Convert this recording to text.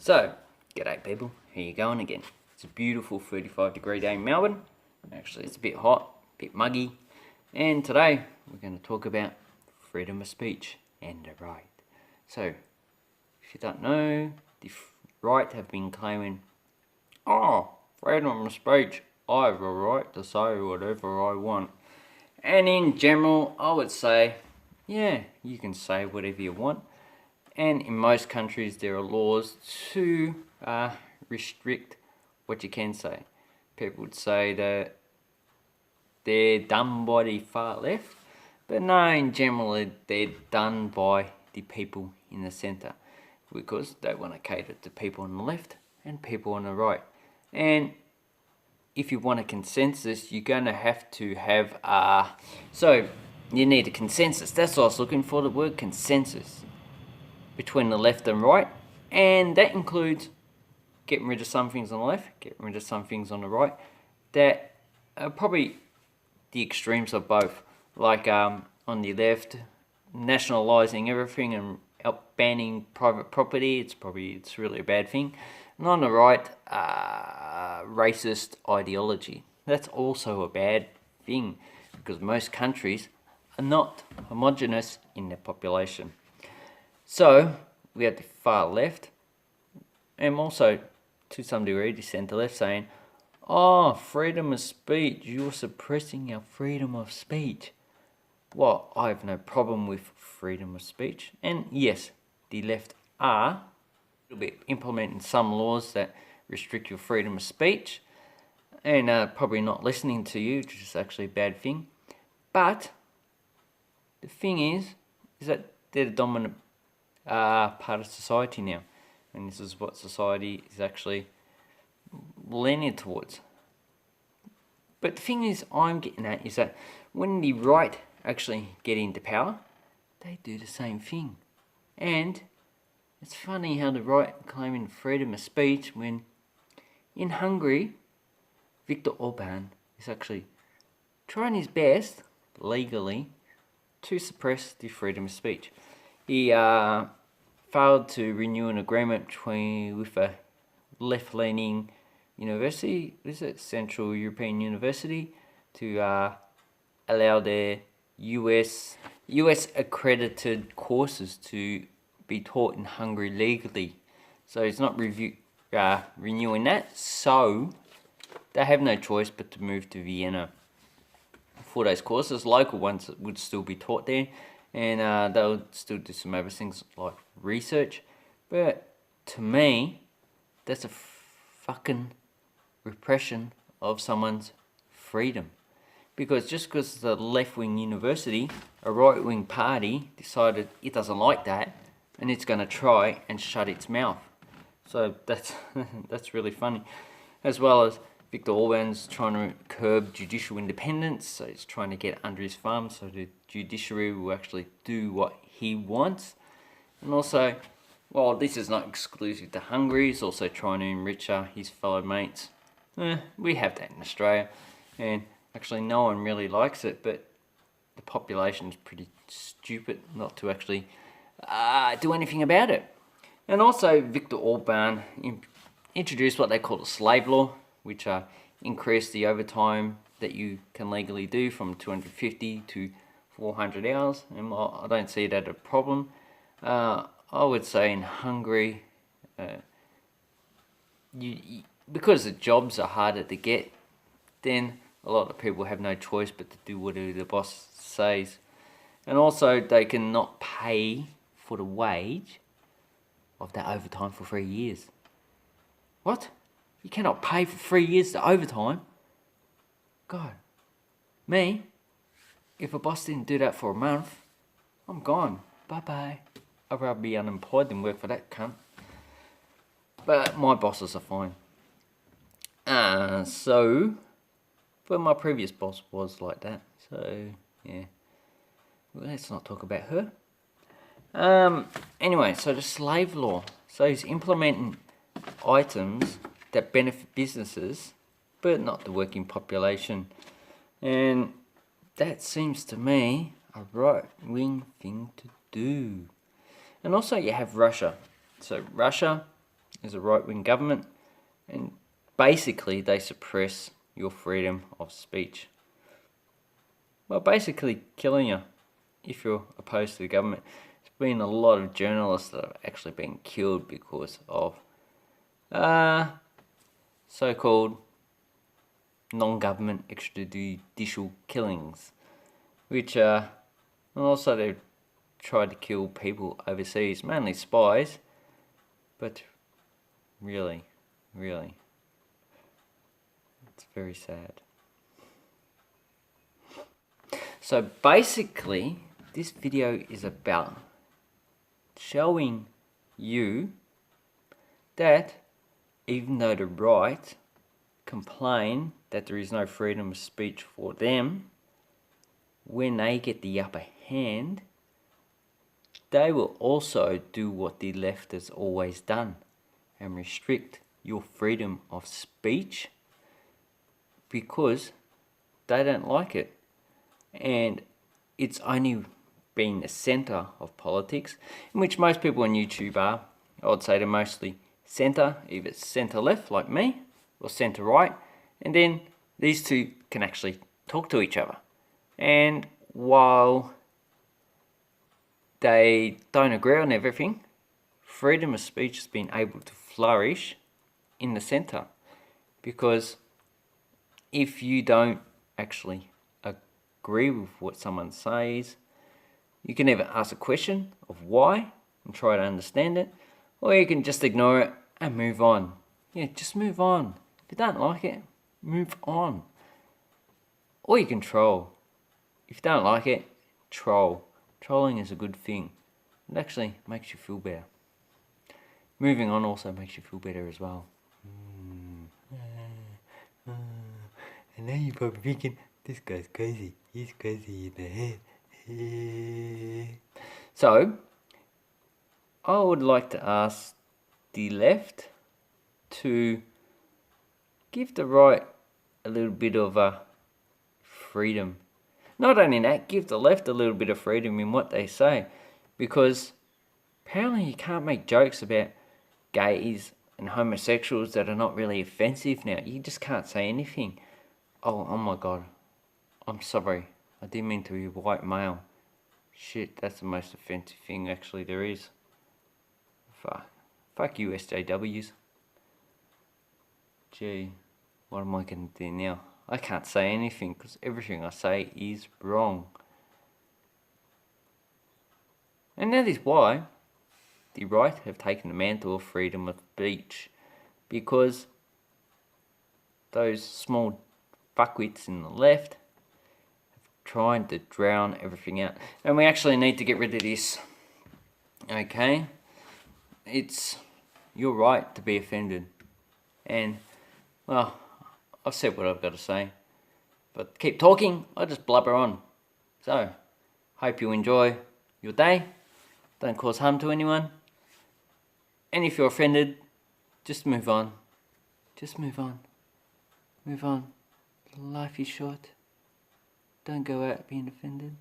So, g'day people, how you going again? It's a beautiful 35-degree day in Melbourne. Actually, it's a bit hot, a bit muggy. And today, we're going to talk about freedom of speech and the right. So, if you don't know, the right have been claiming, freedom of speech, I have a right to say whatever I want. And in general, I would say, yeah, you can say whatever you want. And in most countries, there are laws to restrict what you can say. People would say that they're done by the far left, but no, in general, they're done by the people in the centre, because they want to cater to people on the left and people on the right. And if you want a consensus, you're going to have so you need a consensus. That's what I was looking for, the word consensus, between the left and right, and that includes getting rid of some things on the left, getting rid of some things on the right, that are probably the extremes of both. Like on the left, nationalising everything and banning private property, it's really a bad thing. And on the right, racist ideology. That's also a bad thing, because most countries are not homogenous in their population. So, we have the far left, and also, to some degree, the centre left, saying, freedom of speech, you're suppressing our freedom of speech. Well, I have no problem with freedom of speech. And yes, the left are implementing some laws that restrict your freedom of speech, and probably not listening to you, which is actually a bad thing. But the thing is that they're the dominant part of society now, and this is what society is actually leaning towards. But the thing is, I'm getting at is that when the right actually get into power, they do the same thing. And it's funny how the right claiming freedom of speech when in Hungary, Viktor Orban is actually trying his best legally to suppress the freedom of speech. He failed to renew an agreement with a left-leaning university, Central European University, to allow their US accredited courses to be taught in Hungary legally. So he's not renewing that, so they have no choice but to move to Vienna for those courses. Local ones would still be taught there, and they'll still do some other things like research. But to me, that's a fucking repression of someone's freedom. Because just because the left-wing university, a right-wing party, decided it doesn't like that, and it's going to try and shut its mouth. So that's really funny. As well as Viktor Orban's trying to curb judicial independence, so he's trying to get under his thumb so the judiciary will actually do what he wants. And also, well, this is not exclusive to Hungary, he's also trying to enrich his fellow mates. We have that in Australia, and actually no one really likes it, but the population is pretty stupid not to actually do anything about it. And also, Viktor Orban introduced what they call the slave law, which increased the overtime that you can legally do from 250 to 400 hours. And while I don't see that a problem, I would say in Hungary, because the jobs are harder to get, then a lot of people have no choice but to do whatever the boss says. And also, they cannot pay for the wage of that overtime for 3 years. What? You cannot pay for 3 years to overtime? God. Me? If a boss didn't do that for a month, I'm gone. Bye-bye. I'd rather be unemployed than work for that cunt. But my bosses are fine. But my previous boss was like that. So, yeah. Well, let's not talk about her. Anyway, so the slave law. So he's implementing items that benefit businesses, but not the working population. And that seems to me a right-wing thing to do. And also you have Russia. So Russia, is a right-wing government, and basically they suppress your freedom of speech. Well, basically killing you if you're opposed to the government. There's been a lot of journalists that have actually been killed because of so-called non-government extrajudicial killings, which and also they've tried to kill people overseas, mainly spies, but really, it's very sad. So basically, this video is about showing you that even though the right complain that there is no freedom of speech for them, when they get the upper hand, they will also do what the left has always done and restrict your freedom of speech because they don't like it. And it's only been the centre of politics, in which most people on YouTube are. I would say they're mostly centre, either centre left like me, or centre right, and then these two can actually talk to each other. And while they don't agree on everything, freedom of speech has been able to flourish in the centre, because if you don't actually agree with what someone says, you can either ask a question of why and try to understand it, or you can just ignore it and move on. Yeah, just move on. If you don't like it, move on. Or you can troll. If you don't like it, troll. Trolling is a good thing. It actually makes you feel better. Moving on also makes you feel better as well. And now you're probably thinking, this guy's crazy. He's crazy in the head. So, I would like to ask the left to give the right a little bit of freedom. Not only that, give the left a little bit of freedom in what they say, because apparently you can't make jokes about gays and homosexuals that are not really offensive now. You just can't say anything. Oh my god. I'm sorry. I didn't mean to be white male. Shit, that's the most offensive thing actually there is. Fuck you SJWs. Gee, what am I going to do now? I can't say anything because everything I say is wrong. And that is why the right have taken the mantle of freedom of speech, because those small fuckwits in the left have tried to drown everything out. And we actually need to get rid of this. Okay? It's your right to be offended. And, well, I've said what I've got to say. But keep talking, I just blubber on. So, hope you enjoy your day. Don't cause harm to anyone. And if you're offended, just move on. Just move on. Move on. Life is short. Don't go out being offended.